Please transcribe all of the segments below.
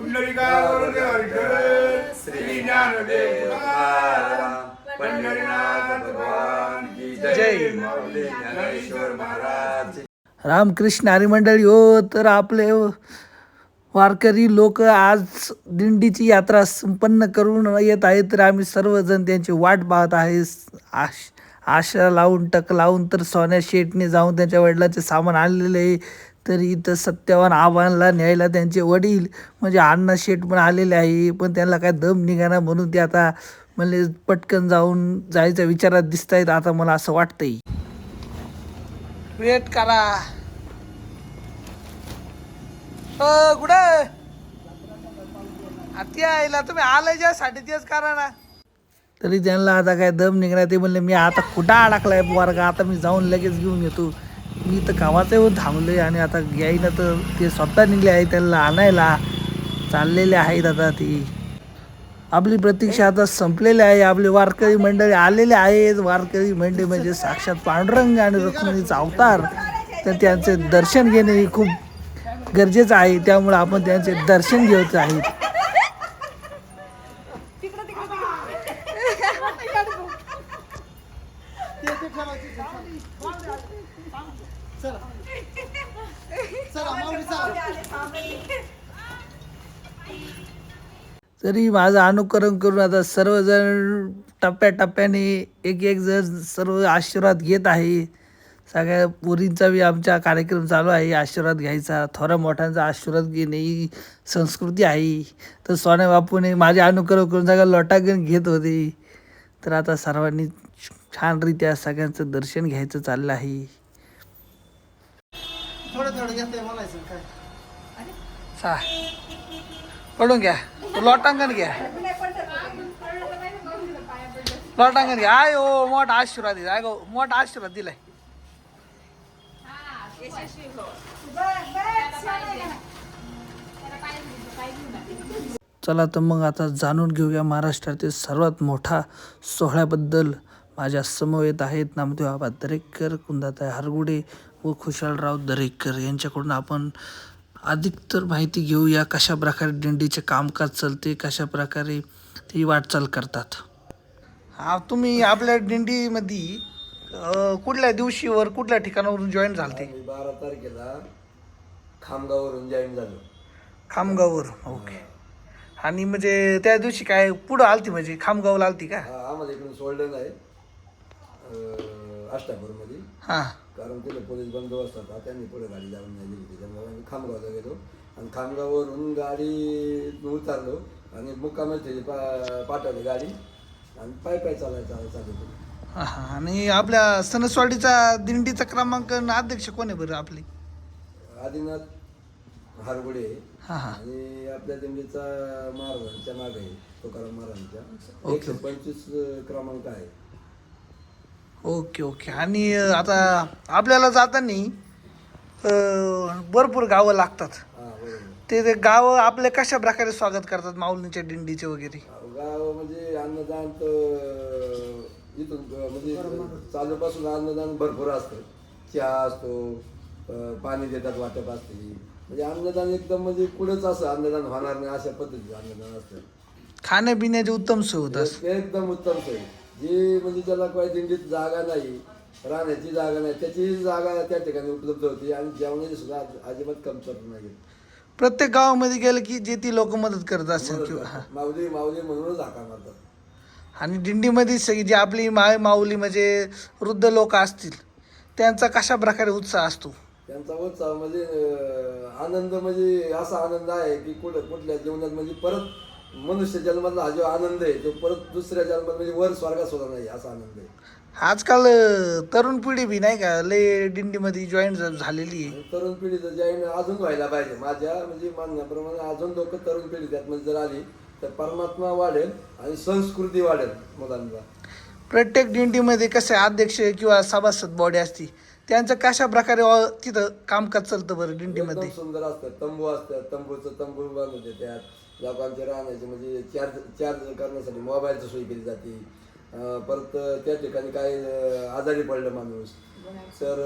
पुंडलिकावरती विठ्ठल श्री ज्ञानदेव तुकाराम पंढरीनाथ भगवान की जय. माऊली ज्ञानेश्वर महाराज. रामकृष्ण हरी मंडळी हो. तर आपले वारकरी लोक आज दिंडीची यात्रा संपन्न करून येत आहेत. तर आम्ही सर्वजण त्यांची वाट पाहत आहे. आशा लावून टक लावून तर सोन्या शेटने जाऊन त्यांच्या वडिलांचे सामान आणलेले आहे. तर इथं सत्यवान आव्हानला न्यायला त्यांचे वडील म्हणजे अण्णा शेट पण आलेले आहे. पण त्यांना काय दम निघाना म्हणून ते आता म्हणले पटकन जायच्या विचारात दिसत आहेत. आता मला असं वाटतंय वेट करा. कुठे आती आईला तुम्ही आलाय ज्यासाठी तेच करा ना. तरी त्यांना आता काय दम निघणार. ते म्हणले मी आता कुठं अडकलाय वर्ग, आता मी जाऊन लगेच घेऊन येतो. मी तर कामाचं येऊन थांबलोय आणि आता यायला तर ते स्वतः निघले आहे. त्यांना आणायला चाललेले आहेत. आता ती आपली प्रतीक्षा आता संपलेली आहे. आपले वारकरी मंडळी आलेले आहेत. वारकरी मंडळी म्हणजे साक्षात पांडुरंग आणि रुक्मिणीचा अवतार. तर त्यांचे दर्शन घेणे हे खूप गरजेचं आहे. त्यामुळे आपण त्यांचे दर्शन घ्यायचे आहे. तरी माझं अनुकरण करून आता सर्वजण टप्प्याटप्प्याने एक एक जण सर्व आशीर्वाद घेत आहे. सगळ्या पोरींचा बी आमचा कार्यक्रम चालू आहे. आशीर्वाद घ्यायचा, थोड्या मोठ्यांचा आशीर्वाद घेणे ही संस्कृती आहे. तर सोन्या बापूने माझे अनुकरण करून सगळं लोटांगण घेत होते. तर आता सर्वांनी छानरित्या सगळ्यांचं दर्शन घ्यायचं चाललं आहे. पडून घ्या, लोटांगण घ्या, लोटांगण घ्या. आय हो मोठा आशीर्वाद दिला. आय गो मोठा आशीर्वाद दिलाय. चला तर मग आता जाणून घेऊया महाराष्ट्रातील सर्वात मोठा सोहळ्याबद्दल. माझ्या समवेत आहेत नामदेव आबा दरेकर, कुंदाताई हरगुडे व खुशालराव दरेकर. यांच्याकडून आपण अधिकतर माहिती घेऊया कशा प्रकारे दिंडीचे कामकाज चालते, कशा प्रकारे ती वाटचाल करतात. तुम्ही आपल्या दिंडीमध्ये कुठल्या दिवशीवर कुठल्या ठिकाणावरून जॉईन झालते? 12 तारखेला खामगाववरून जॉईन झालो. खामगाववर. ओके. आणि म्हणजे त्या दिवशी काय पुढं आलती म्हणजे खामगावला आलती का? आम्हाला इकडून सोडलं नाही अष्टापूरमध्ये. हां. कारण तिला पोलीस बंदोबस्त होता. त्यांनी पुढे गाडी जाऊन नाही दिली. त्याच्यामुळे आम्ही खामगावला गेलो आणि खामगाववरून गाडी उतरलो आणि मुक्कामाची पाठवली गाडी आणि पाय चालू केलं. हां. आणि आपल्या सणसवाडीचा दिंडीचा क्रमांक अध्यक्ष कोण आहे बरं आपले? आदिनाथ हरगुडे. हां. आणि आपल्या दिंडीचा महाराजांच्या मागे आहे, तुकाराम महाराजांच्या 125 क्रमांक आहे. ओके. आणि आता आपल्याला जाताना भरपूर गावं लागतात. ते गावं आपले कशा प्रकारे स्वागत करतात माऊलींच्या दिंडीचे वगैरे? गाव म्हणजे अन्नदान तर इथून म्हणजे चालूपासून अन्नदान भरपूर असतं. चहा असतो, पाणी देतात, वाटप असते. म्हणजे अन्नदान एकदम म्हणजे कुठंच असं अन्नदान होणार नाही अशा पद्धतीचं अन्नदान असतं. खाण्यापिण्याची उत्तम सोय होत असते. एकदम उत्तम सोय. जी म्हणजे ज्याला काही दिंडीत जागा नाही, राहण्याची जागा नाही, त्याची जागा त्या ठिकाणी उपलब्ध होती आणि जेवणाची सुद्धा अजिबात कमतरता नाही. प्रत्येक गावामध्ये गेलं की जे ती लोक मदत करत असतात किंवा माऊली म्हणूनच हाका मारतात. आणि दिंडीमध्ये सगळी जी आपली माऊली म्हणजे वृद्ध लोक असतील त्यांचा कशा प्रकारे उत्साह असतो? त्यांचा उत्साह म्हणजे आनंद म्हणजे असा आनंद आहे की कुठल्या जीवनात म्हणजे परत मनुष्य जन्मातला हा जो आनंद आहे तो परत दुसऱ्या जन्मात म्हणजे वर स्वर्गात सुद्धा नाही असा आनंद आहे. आजकाल तरुण पिढी बी नाही का लय दिंडीमध्ये जॉईन झालेली आहे. तरुण पिढीचं जॉईन अजून व्हायला पाहिजे. माझ्या म्हणजे म्हणण्याप्रमाणे अजून लोक तरुण पिढी त्यातमध्ये जर आली तर परमात्मा वाढेल आणि संस्कृती वाढेल मुलांना. प्रत्येक दिंडीमध्ये कसे अध्यक्ष किंवा सभासद बॉडी असती त्यांचं कशा प्रकारे तिथं कामकाज चालतं बरं दिंडीमध्ये? सुंदर असतात. तंबू असतात, तंबू बांधून देतात. लोकांचे राहण्याचे म्हणजे चार्ज करण्यासाठी मोबाईलची सोय केली जाते. परत त्या ठिकाणी काही आजारी पडलं माणूस तर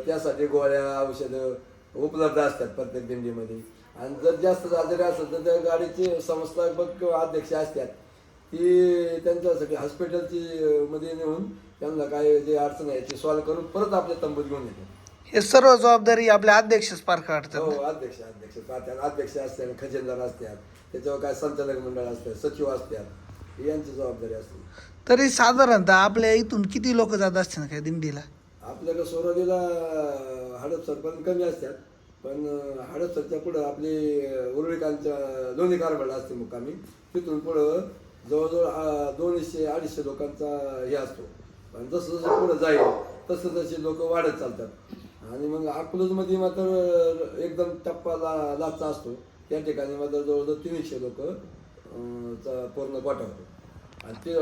त्यासाठी गोळ्या औषधं उपलब्ध असतात प्रत्येक दिंडीमध्ये. आणि जर जास्त आजारी असेल तर त्या गाडीचे संस्थापक किंवा अध्यक्ष असतात ती त्यांच्यासाठी हॉस्पिटलची मध्ये नेऊन त्यांना काय जे अडचण आहे ती सॉल्व्ह करून परत आपल्या तंबूत घेऊन येतात. हे सर्व जबाबदारी आपल्या अध्यक्षच पार काढतात हो, ना? अध्यक्ष असतात, खजिनदार असतात, त्याच्यावर काय संचालक मंडळ असतात, सचिव असतात, ही यांची जबाबदारी असते. तरी साधारणतः आपल्या इथून किती लोक जात असतील ना काय दिंडीला? आपल्याकडे सोरवलीला हडपसरपर्यंत कमी असतात, पण हडपसरच्या पुढं आपली उरुळीकांच्या दोन्ही कारभारला असते मुक्कामी. तिथून पुढं जवळजवळ 200-250 लोकांचा हे असतो. पण जसं जसं पुढं जाईल तसं तसे लोक वाढत चालतात. आणि मग अकलूजमध्ये मात्र एकदम टप्पाला लाचा असतो, त्या ठिकाणी मात्र जवळजवळ 300 लोक चा पूर्ण कोटा होतो. आणि ते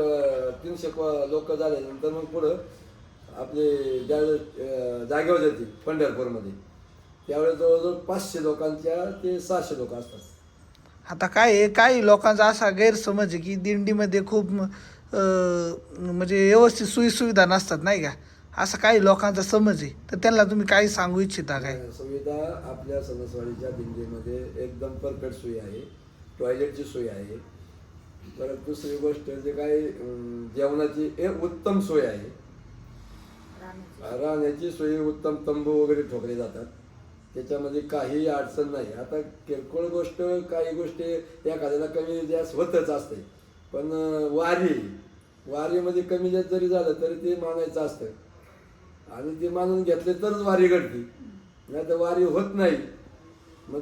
300 लोक झाल्यानंतर मग पुढं आपले ज्यावेळेस जागेवर जातील पंढरपूरमध्ये त्यावेळेस जवळजवळ 500 लोकांच्या ते 600 लोक असतात. आता काय आहे, काही लोकांचा असा गैरसमज आहे की दिंडीमध्ये खूप म्हणजे व्यवस्थित सोयीसुविधा नसतात नाही का, असं काही लोकांचा समज आहे. तर त्यांना तुम्ही काही सांगू इच्छिता काय? सुविधा आपल्या सणसवाडीच्या दिंडीमध्ये एकदम परफेक्ट सोय आहे. टॉयलेटची सोय आहे. परत दुसरी गोष्ट जे काही जेवणाची एक उत्तम सोय आहे. राहण्याची सोय उत्तम, तंबू वगैरे ठोकले जातात, त्याच्यामध्ये काही अडचण नाही. आता किरकोळ गोष्ट काही गोष्टी एखाद्याला कमी जास्त होतच असते, पण वारीमध्ये कमी जास्त जरी झालं तरी ते मानायचं असतं आणि ते मानून घेतले तरच वारी घडते, नाही तर वारी होत नाही. मग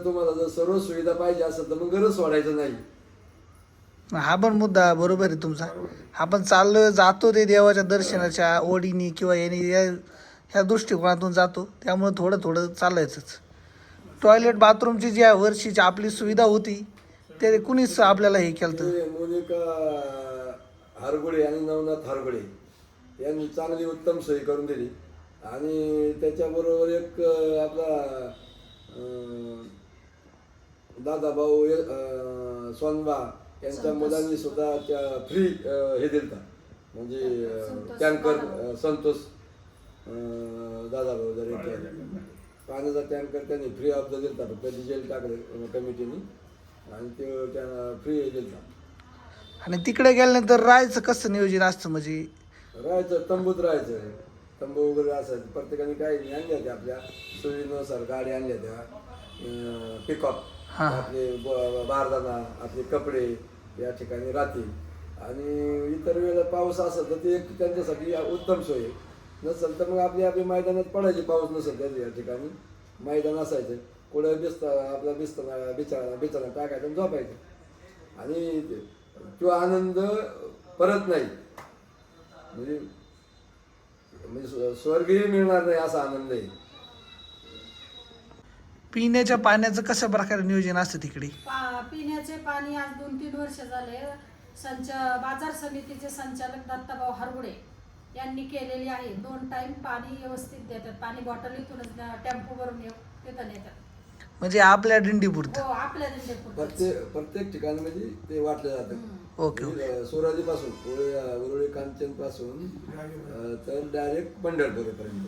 तुम्हाला जर सर्व सुविधा पाहिजे असेल तर मग गरज सोडायचं नाही. हा पण मुद्दा बरोबर आहे तुमचा. आपण चाललो जातो ते देवाच्या दर्शनाच्या ओढीनी किंवा याने ह्या दृष्टिकोनातून जातो, त्यामुळे थोडं थोडं चालायचंच. टॉयलेट बाथरूमची जी वर्षीची आपली सुविधा होती ते कुणीच आपल्याला हे केलं. ते मोनिका हरगुडे आणि नवनाथ हरगुडे यांनी चांगली उत्तम सोय करून दिली. आणि त्याच्याबरोबर एक आपला दादाभाऊ सोनबा यांच्या मुलांनी सुद्धा त्या फ्री हे दिलता, म्हणजे टँकर संतोष दादाभाऊ जरी पाण्याचा टँकर त्यांनी फ्री ऑफ द दिलता, फक्त डिझेल टाकले कमिटीने आणि ते त्यांना फ्री दिलता. आणि तिकडे गेल्यानंतर राहायचं कसं नियोजन असतं? म्हणजे राहायचं तंबूत राहायचं, तंबू वगैरे असायचं. प्रत्येकाने काही आणल्या होत्या आपल्या सोयीनुसार गाडी आणल्या होत्या, पिकअप आपले बारदाना आपले कपडे या ठिकाणी राहतील. आणि इतर वेळेला पाऊस असेल तर ते एक त्यांच्यासाठी उत्तम सोय आहे. नसेल तर मग आपली मैदानात पडायची, पाऊस नसेल तर या ठिकाणी मैदान असायचं, कुठं बिछाना टाकायचं आणि झोपायचं. आणि तो आनंद परत नाही, म्हणजे स्वर्गही मिळणार नाही असा आनंद आहे. पिण्याच्या पाण्याचं कशा प्रकारे नियोजन असतं तिकडे? पिण्याचे पाणी आज 2-3 वर्ष झाले बाजार समितीचे संचालक दत्ताभाऊ हरगुडे यांनी केलेली आहे. 2 टाइम पाणी व्यवस्थित देतात. पाणी बॉटल इथूनच टेम्पो भरून तिथं नेतात. म्हणजे आपल्या दिंडीपुरतं? हो, आपल्या दिंडीपुरतं. प्रत्येक ठिकाणी म्हणजे ते वाटलं जातं. ओके. सोराजीपासून उरुळी कांचन पासून तर डायरेक्ट पंढरपूरपर्यंत.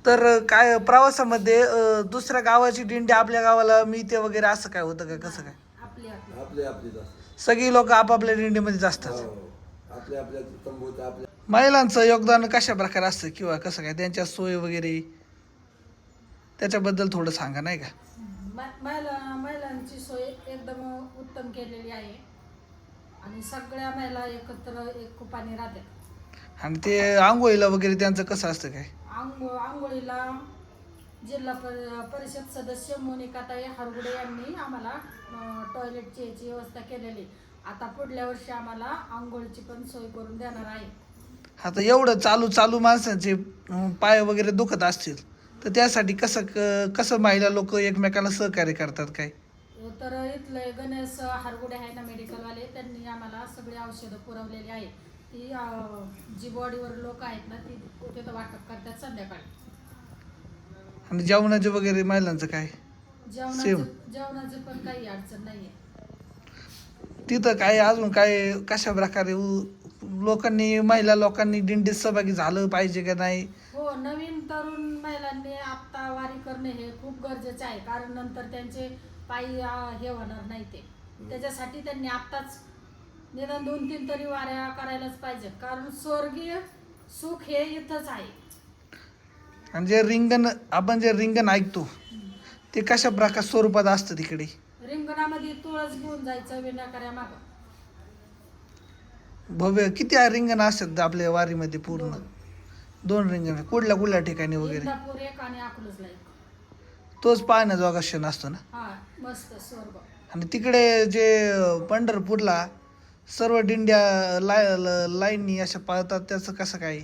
तर काय प्रवासामध्ये दुसऱ्या गावाची दिंडी आपल्या गावाला मिळते वगैरे असं काय होतं का? कसं काय? आपली सगळी लोक आपापल्या दिंडीमध्ये असतात? आपल्या तंबूत आपल्या. महिलांचं योगदान कशा प्रकारे असतं किंवा कसं काय त्यांच्या सोय वगैरे त्याच्याबद्दल थोडं सांगा नाही का? महिलांची सोय एकदम उत्तम केलेली आहे आणि सगळ्या महिला एकत्र एक कुपाने राहतात. आणि ते आंघोळीला वगैरे त्यांचं कसं असतं काय? आंघोळीला जिल्हा परिषद सदस्य मोनिकाताई हरगुडे यांनी आम्हाला टॉयलेटची याची व्यवस्था केलेली. आता पुढल्या वर्षी आम्हाला आंघोळीची पण सोय करून देणार आहे. आता एवढं चालू माणसांचे पाय वगैरे दुखत असतील तर त्यासाठी कसं महिला लोक एकमेकांना सहकार्य करतात काय? तर इथले गणेश हरगुडे आहे ना मेडिकलवाले, त्यांनी आम्हाला सगळी औषधं पुरवलेली आहेत. ती जी बॉडीवर लोक आहेत ना ती तिथं वाटप करतात संध्याकाळी. आणि जेवणाचे वगैरे महिलांचं काय? जेवणाची पण काही अडचण नाहीये. तिथं काय अजून काय कशा प्रकारे लोकांनी महिला लोकांनी दिंडीत सहभागी झालं पाहिजे का नाही? हो, नवीन तरुण महिलांनी आता वारी करणे हे खूप गरजेचे आहे, कारण नंतर त्यांचे पायी हे होणार नाही ते. त्याच्यासाठी त्यांनी आत्ताच निदान 2-3 तरी वाऱ्या करायलाच पाहिजे, कारण स्वर्गीय सुख हे इथंच आहे. आणि आपण जे रिंगण ऐकतो ते कशा प्रकार स्वरूपात असतं तिकडे? रिंगणामध्ये तुळस घेऊन जायचं विनाकार्या मागं. भव्य किती रिंगण असतात आपल्या वारीमध्ये? पूर्ण 2 रिंगण. कुठल्या ठिकाणी वगैरे? इंदापूर एक आणि अकलूजला एक. तोच पाहण्याजोगा क्षण असतो ना. हा, मस्त स्वर्ग. आणि तिकडे जे पंढरपूरला सर्व दिंड्या लाईननी अशा पाळतात, त्याचं कसं काय?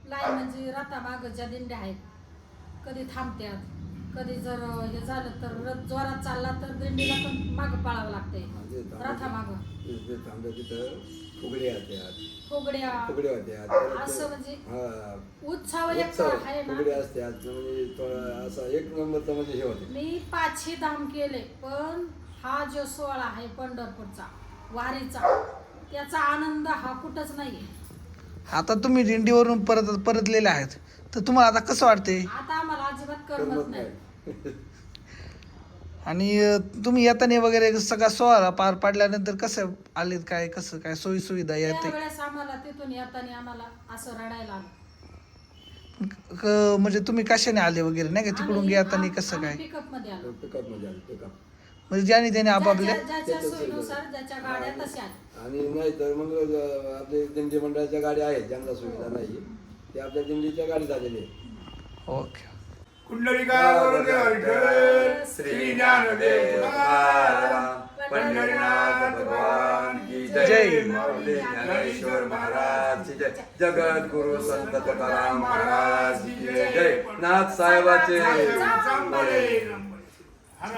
लाईन म्हणजे रथामागं ज्या दिंड्या आहेत, कधी थांबत्यात, कधी जर हे झालं तर रथ जोरात चालला तर दिंडीला पण मागं पळावं लागतंय रथामागं. थांबलं तिथं फुगड्या फुगड्या होत्या असं म्हणजे हा उत्साह एक आहे ना. फुगड्या असतात, म्हणजे असा एक नंबरचा म्हणजे हे होते. मी 5 धाम केले, पण हा जो सोहळा आहे पंढरपूरचा वारीचा, त्याचा आनंद हा कुठंच नाहीये. आता तुम्ही दिंडीवरून परतलेले आहेत, तर तुम्हाला आता कसं वाटते? आता आम्हाला अजिबात करमत नाही. आणि तुम्ही येताना वगैरे सगळा सोहळा पार पाडल्यानंतर कसं आलेत, काय कसं काय सोयी सुविधा येते? त्यावेळेस आम्हाला तिथून येताना आम्हाला असं रडायला आलं. म्हणजे तुम्ही कशाने आले वगैरे नाही का? तिकडून येताना कसं काय? पिकअप मध्ये आलो. पिकअप मध्ये आलो, पिकअप. म्हणजे ज्याने त्याने आपापल्या ज्याच्या सोयीनुसार ज्याच्या गाड्या तशा आहेत. आणि नाही तर मग आपले दिंडी मंडळाच्या गाड्या आहेत, ज्यांना सुविधा नाही ते आपल्या दिंडीच्या गाडीत आलेले आहेत. ओके. कुंडलिकावरून विठ्ठल श्री ज्ञानदेव तुकाराम पंढरीनाथ भगवान की जय. माऊली ज्ञानेश्वर महाराज की जय. जगद्गुरु संत तुकाराम महाराज की जय. नाथ साहेबाचे